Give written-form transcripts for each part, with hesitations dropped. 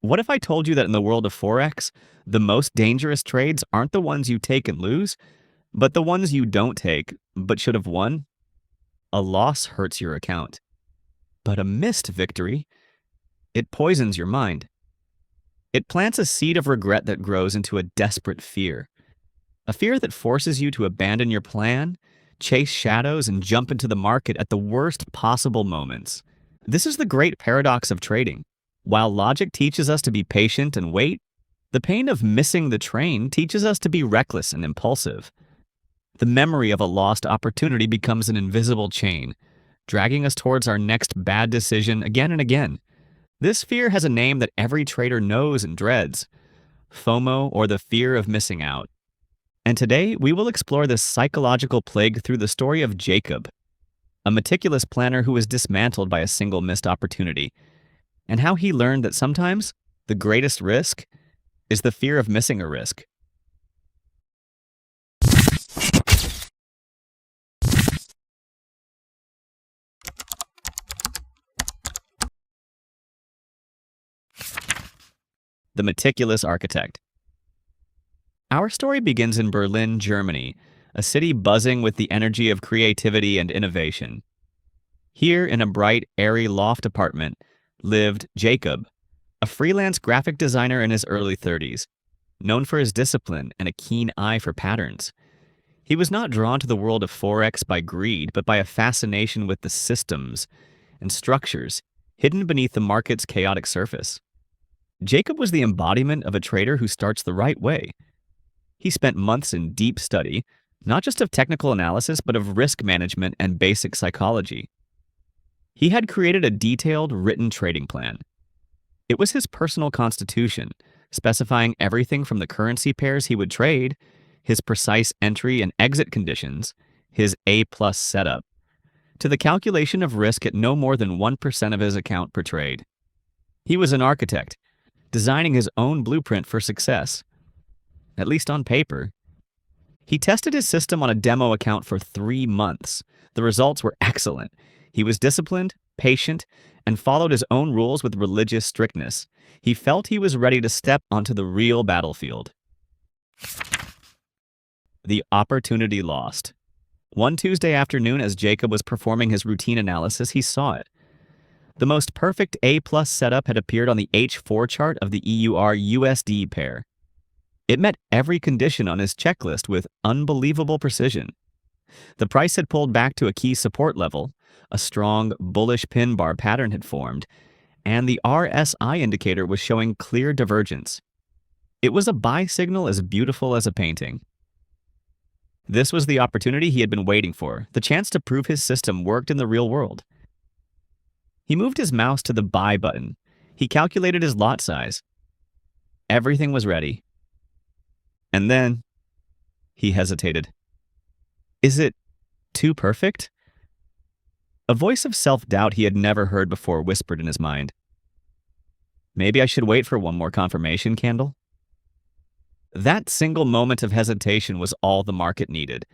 What if I told you that in the world of Forex, the most dangerous trades aren't the ones you take and lose, but the ones you don't take, but should have won? A loss hurts your account. But a missed victory, it poisons your mind. It plants a seed of regret that grows into a desperate fear. A fear that forces you to abandon your plan, chase shadows, and jump into the market at the worst possible moments. This is the great paradox of trading. While logic teaches us to be patient and wait, the pain of missing the train teaches us to be reckless and impulsive. The memory of a lost opportunity becomes an invisible chain, dragging us towards our next bad decision again and again. This fear has a name that every trader knows and dreads: FOMO, or the fear of missing out. And today, we will explore this psychological plague through the story of Jacob, a meticulous planner who was dismantled by a single missed opportunity, and how he learned that sometimes the greatest risk is the fear of missing a risk. The meticulous architect. Our story begins in Berlin, Germany, a city buzzing with the energy of creativity and innovation. Here, in a bright, airy loft apartment, lived Jacob, a freelance graphic designer in his early 30s, known for his discipline and a keen eye for patterns. He was not drawn to the world of Forex by greed, but by a fascination with the systems and structures hidden beneath the market's chaotic surface. Jacob was the embodiment of a trader who starts the right way. He spent months in deep study, not just of technical analysis, but of risk management and basic psychology. He had created a detailed, written trading plan. It was his personal constitution, specifying everything from the currency pairs he would trade, his precise entry and exit conditions, his A-plus setup, to the calculation of risk at no more than 1% of his account per trade. He was an architect, designing his own blueprint for success, at least on paper. He tested his system on a demo account for 3 months. The results were excellent. He was disciplined, patient, and followed his own rules with religious strictness. He felt he was ready to step onto the real battlefield. The opportunity lost. One Tuesday afternoon, as Jacob was performing his routine analysis, he saw it. The most perfect A-plus setup had appeared on the H4 chart of the EUR-USD pair. It met every condition on his checklist with unbelievable precision. The price had pulled back to a key support level, a strong, bullish pin bar pattern had formed, and the RSI indicator was showing clear divergence. It was a buy signal as beautiful as a painting. This was the opportunity he had been waiting for, the chance to prove his system worked in the real world. He moved his mouse to the buy button. He calculated his lot size. Everything was ready. And then he hesitated. Is it too perfect? A voice of self-doubt he had never heard before whispered in his mind. Maybe I should wait for one more confirmation candle? That single moment of hesitation was all the market needed.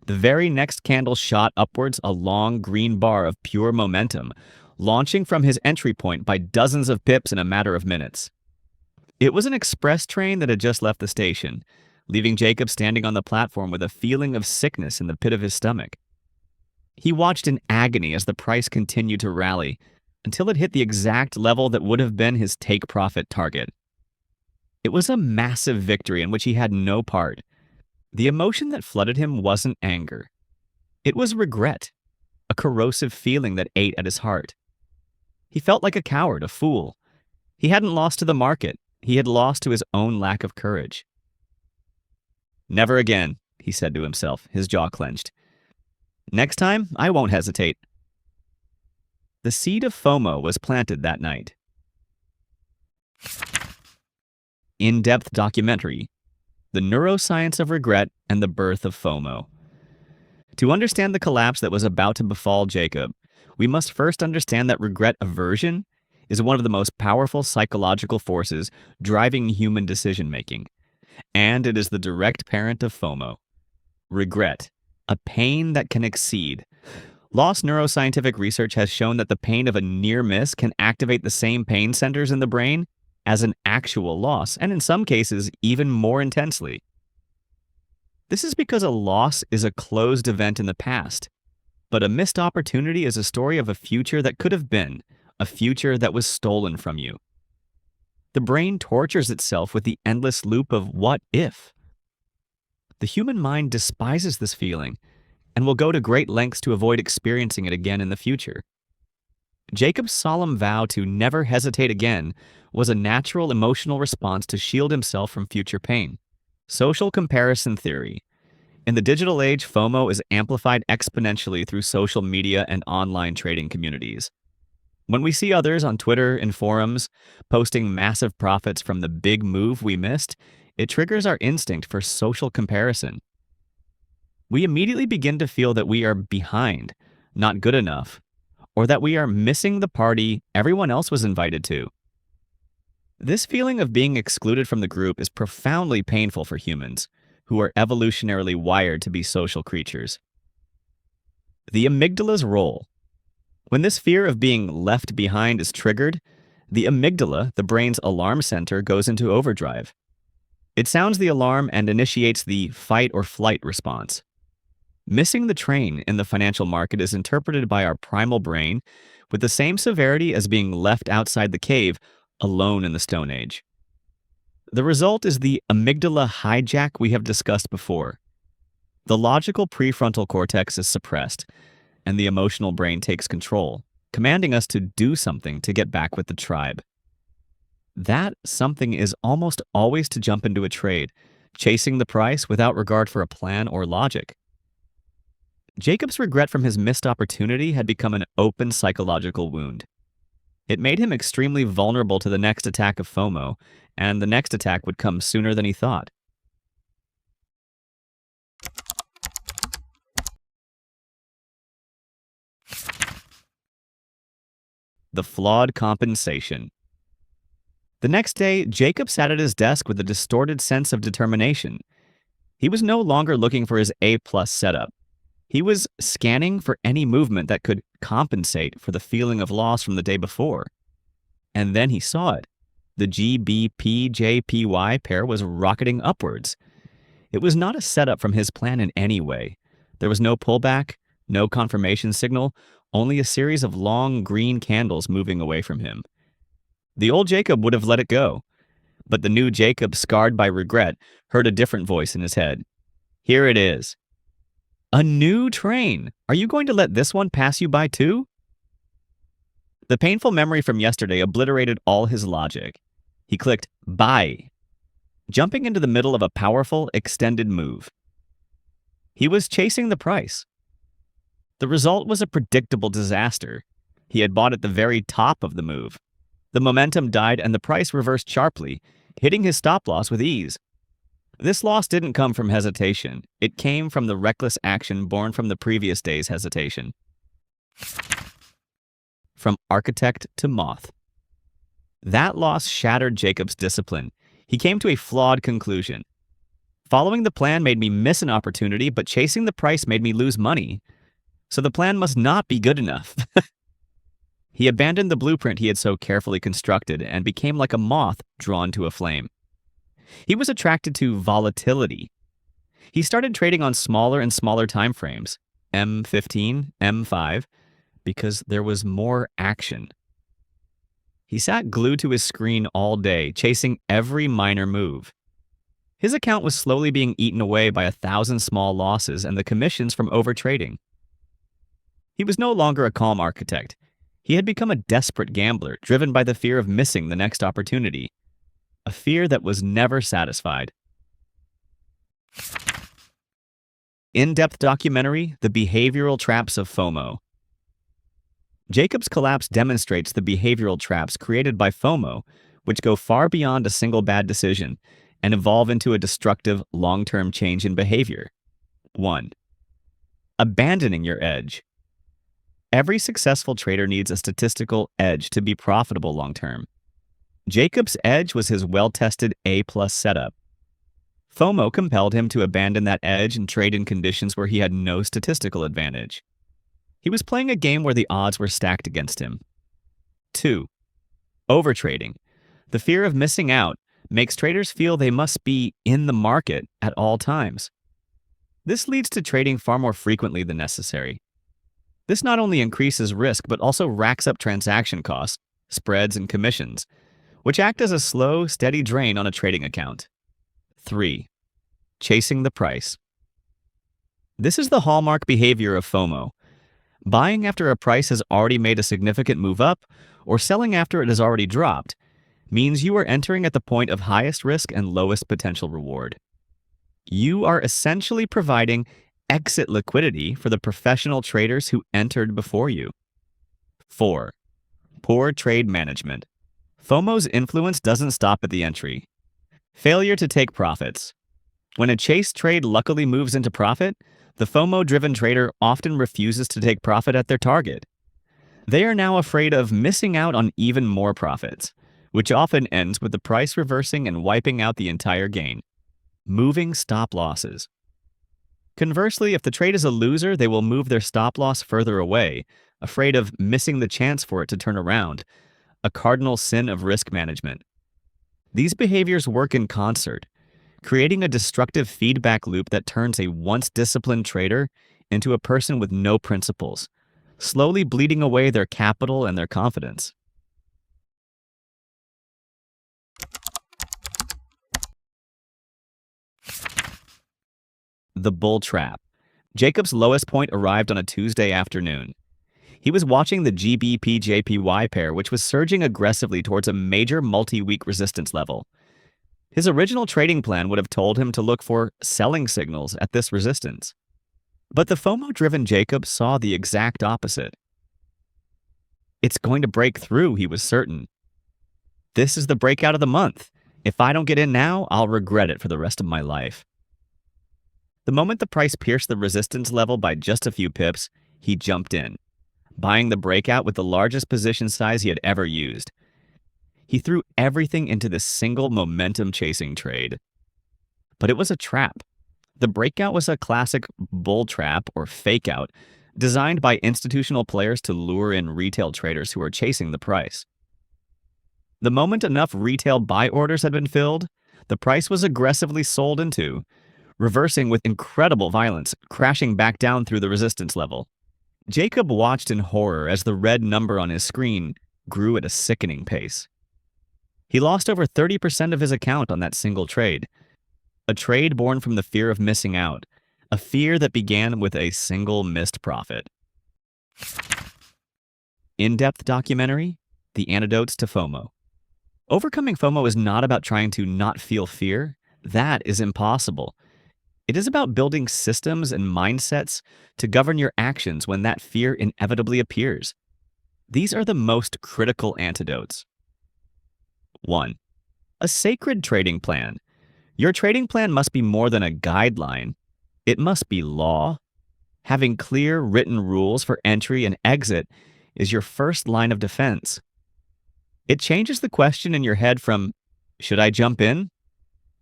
The very next candle shot upwards, a long green bar of pure momentum, launching from his entry point by dozens of pips in a matter of minutes. It was an express train that had just left the station, leaving Jacob standing on the platform with a feeling of sickness in the pit of his stomach. He watched in agony as the price continued to rally, until it hit the exact level that would have been his take-profit target. It was a massive victory in which he had no part. The emotion that flooded him wasn't anger. It was regret, a corrosive feeling that ate at his heart. He felt like a coward, a fool. He hadn't lost to the market. He had lost to his own lack of courage. Never again, he said to himself, his jaw clenched. Next time, I won't hesitate. The seed of FOMO was planted that night. In-depth documentary, The Neuroscience of Regret and the Birth of FOMO. To understand the collapse that was about to befall Jacob, we must first understand that regret aversion is one of the most powerful psychological forces driving human decision-making, and it is the direct parent of FOMO. Regret, a pain that can exceed. Lost neuroscientific research has shown that the pain of a near miss can activate the same pain centers in the brain as an actual loss, and in some cases, even more intensely. This is because a loss is a closed event in the past, but a missed opportunity is a story of a future that could have been, a future that was stolen from you. The brain tortures itself with the endless loop of what if. The human mind despises this feeling and will go to great lengths to avoid experiencing it again in the future. Jacob's solemn vow to never hesitate again was a natural emotional response to shield himself from future pain. Social comparison theory. In the digital age, FOMO is amplified exponentially through social media and online trading communities. When we see others on Twitter and forums posting massive profits from the big move we missed, it triggers our instinct for social comparison. We immediately begin to feel that we are behind, not good enough, or that we are missing the party everyone else was invited to. This feeling of being excluded from the group is profoundly painful for humans, who are evolutionarily wired to be social creatures. The amygdala's role. When this fear of being left behind is triggered, the amygdala, the brain's alarm center, goes into overdrive. It sounds the alarm and initiates the fight or flight response. Missing the train in the financial market is interpreted by our primal brain with the same severity as being left outside the cave, alone in the Stone Age. The result is the amygdala hijack we have discussed before. The logical prefrontal cortex is suppressed, and the emotional brain takes control, commanding us to do something to get back with the tribe. That something is almost always to jump into a trade, chasing the price without regard for a plan or logic. Jacob's regret from his missed opportunity had become an open psychological wound. It made him extremely vulnerable to the next attack of FOMO, and the next attack would come sooner than he thought. The flawed compensation. The next day, Jacob sat at his desk with a distorted sense of determination. He was no longer looking for his A-plus setup. He was scanning for any movement that could compensate for the feeling of loss from the day before. And then he saw it. The GBP-JPY pair was rocketing upwards. It was not a setup from his plan in any way. There was no pullback, no confirmation signal, only a series of long green candles moving away from him. The old Jacob would have let it go, but the new Jacob, scarred by regret, heard a different voice in his head. Here it is. A new train! Are you going to let this one pass you by too? The painful memory from yesterday obliterated all his logic. He clicked buy, jumping into the middle of a powerful, extended move. He was chasing the price. The result was a predictable disaster. He had bought at the very top of the move. The momentum died and the price reversed sharply, hitting his stop loss with ease. This loss didn't come from hesitation. It came from the reckless action born from the previous day's hesitation. From architect to moth. That loss shattered Jacob's discipline. He came to a flawed conclusion. Following the plan made me miss an opportunity, but chasing the price made me lose money. So the plan must not be good enough. He abandoned the blueprint he had so carefully constructed and became like a moth drawn to a flame. He was attracted to volatility. He started trading on smaller and smaller time frames, M15, M5, because there was more action. He sat glued to his screen all day, chasing every minor move. His account was slowly being eaten away by 1,000 small losses and the commissions from overtrading. He was no longer a calm architect. He had become a desperate gambler, driven by the fear of missing the next opportunity, a fear that was never satisfied. In-depth documentary, The Behavioral Traps of FOMO. Jacob's collapse demonstrates the behavioral traps created by FOMO, which go far beyond a single bad decision and evolve into a destructive, long-term change in behavior. 1. Abandoning your edge. Every successful trader needs a statistical edge to be profitable long-term. Jacob's edge was his well-tested A-plus setup. FOMO compelled him to abandon that edge and trade in conditions where he had no statistical advantage. He was playing a game where the odds were stacked against him. 2. Overtrading. The fear of missing out makes traders feel they must be in the market at all times. This leads to trading far more frequently than necessary. This not only increases risk but also racks up transaction costs, spreads, and commissions, which act as a slow, steady drain on a trading account. 3. Chasing the price. This is the hallmark behavior of FOMO. Buying after a price has already made a significant move up, or selling after it has already dropped, means you are entering at the point of highest risk and lowest potential reward. You are essentially providing exit liquidity for the professional traders who entered before you. 4. Poor trade management. FOMO's influence doesn't stop at the entry. Failure to take profits. When a chase trade luckily moves into profit, the FOMO-driven trader often refuses to take profit at their target. They are now afraid of missing out on even more profits, which often ends with the price reversing and wiping out the entire gain. Moving stop losses. Conversely, if the trade is a loser, they will move their stop loss further away, afraid of missing the chance for it to turn around, a cardinal sin of risk management. These behaviors work in concert, creating a destructive feedback loop that turns a once disciplined trader into a person with no principles, slowly bleeding away their capital and their confidence. The bull trap. Jacob's lowest point arrived on a Tuesday afternoon. He was watching the GBP-JPY pair, which was surging aggressively towards a major multi-week resistance level. His original trading plan would have told him to look for selling signals at this resistance. But the FOMO-driven Jacob saw the exact opposite. It's going to break through, he was certain. This is the breakout of the month. If I don't get in now, I'll regret it for the rest of my life. The moment the price pierced the resistance level by just a few pips, he jumped in, buying the breakout with the largest position size he had ever used. He threw everything into this single momentum-chasing trade. But it was a trap. The breakout was a classic bull trap or fake-out, designed by institutional players to lure in retail traders who are chasing the price. The moment enough retail buy orders had been filled, the price was aggressively sold into, reversing with incredible violence, crashing back down through the resistance level. Jacob watched in horror as the red number on his screen grew at a sickening pace. He lost over 30% of his account on that single trade, a trade born from the fear of missing out, a fear that began with a single missed profit. In-depth documentary, The Antidotes to FOMO. Overcoming FOMO is not about trying to not feel fear. That is impossible. It is about building systems and mindsets to govern your actions when that fear inevitably appears. These are the most critical antidotes. 1. A sacred trading plan. Your trading plan must be more than a guideline. It must be law. Having clear written rules for entry and exit is your first line of defense. It changes the question in your head from, should I jump in?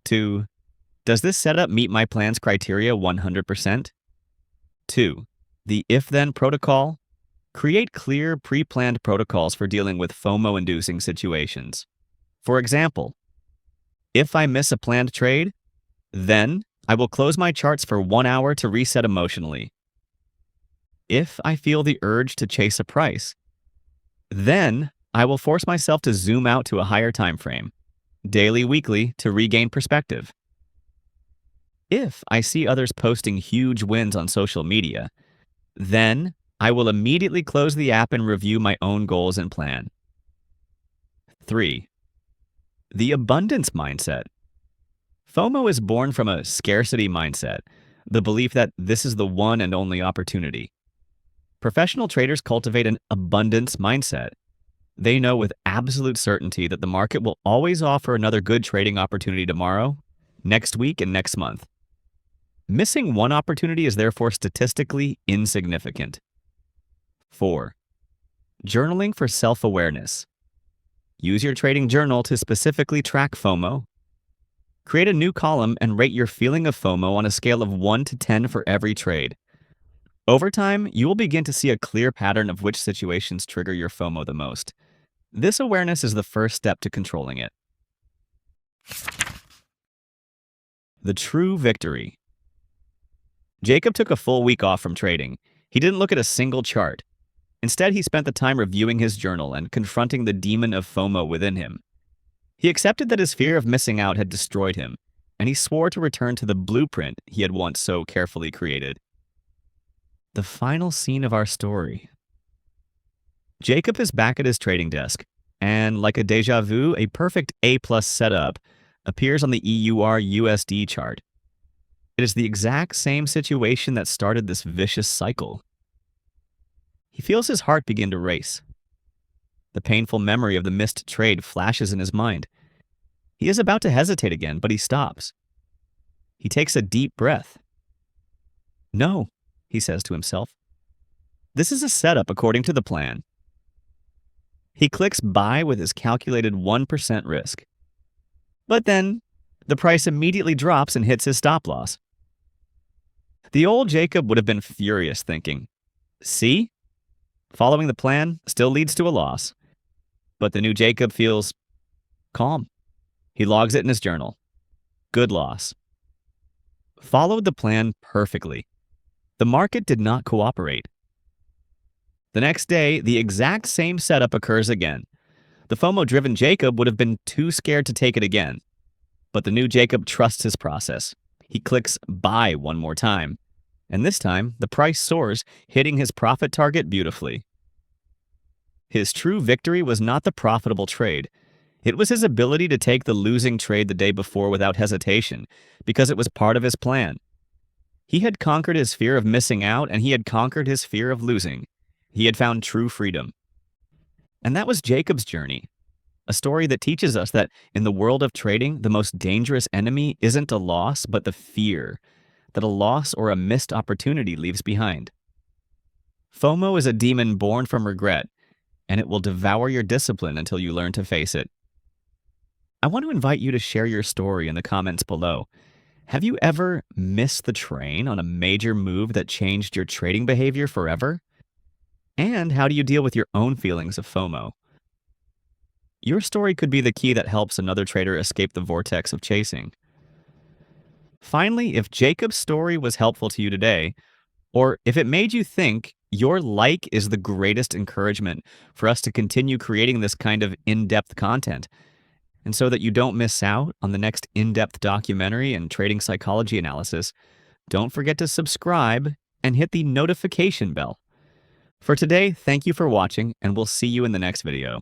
To, does this setup meet my plan's criteria 100%? 2. The if-then protocol. Create clear, pre-planned protocols for dealing with FOMO-inducing situations. For example, if I miss a planned trade, then I will close my charts for 1 hour to reset emotionally. If I feel the urge to chase a price, then I will force myself to zoom out to a higher time frame, daily, weekly, to regain perspective. If I see others posting huge wins on social media, then I will immediately close the app and review my own goals and plan. 3. The abundance mindset. FOMO is born from a scarcity mindset, the belief that this is the one and only opportunity. Professional traders cultivate an abundance mindset. They know with absolute certainty that the market will always offer another good trading opportunity tomorrow, next week, and next month. Missing one opportunity is therefore statistically insignificant. 4. Journaling for self-awareness. Use your trading journal to specifically track FOMO. Create a new column and rate your feeling of FOMO on a scale of 1 to 10 for every trade. Over time, you will begin to see a clear pattern of which situations trigger your FOMO the most. This awareness is the first step to controlling it. The true victory. Jacob took a full week off from trading. He didn't look at a single chart. Instead, he spent the time reviewing his journal and confronting the demon of FOMO within him. He accepted that his fear of missing out had destroyed him, and he swore to return to the blueprint he had once so carefully created. The final scene of our story. Jacob is back at his trading desk, and like a deja vu, a perfect A-plus setup appears on the EUR-USD chart. It is the exact same situation that started this vicious cycle. He feels his heart begin to race. The painful memory of the missed trade flashes in his mind. He is about to hesitate again, but he stops. He takes a deep breath. No, he says to himself. This is a setup according to the plan. He clicks buy with his calculated 1% risk. But then, the price immediately drops and hits his stop loss. The old Jacob would have been furious, thinking, see? Following the plan still leads to a loss. But the new Jacob feels calm. He logs it in his journal. Good loss. Followed the plan perfectly. The market did not cooperate. The next day, the exact same setup occurs again. The FOMO-driven Jacob would have been too scared to take it again. But the new Jacob trusts his process. He clicks buy one more time. And this time, the price soars, hitting his profit target beautifully. His true victory was not the profitable trade. It was his ability to take the losing trade the day before without hesitation, because it was part of his plan. He had conquered his fear of missing out, and he had conquered his fear of losing. He had found true freedom. And that was Jacob's journey. A story that teaches us that in the world of trading, the most dangerous enemy isn't a loss, but the fear that a loss or a missed opportunity leaves behind. FOMO is a demon born from regret, and it will devour your discipline until you learn to face it. I want to invite you to share your story in the comments below. Have you ever missed the train on a major move that changed your trading behavior forever? And how do you deal with your own feelings of FOMO? Your story could be the key that helps another trader escape the vortex of chasing. Finally, if Jacob's story was helpful to you today, or if it made you think, your like is the greatest encouragement for us to continue creating this kind of in-depth content. And so that you don't miss out on the next in-depth documentary and trading psychology analysis, don't forget to subscribe and hit the notification bell. For today, thank you for watching, and we'll see you in the next video.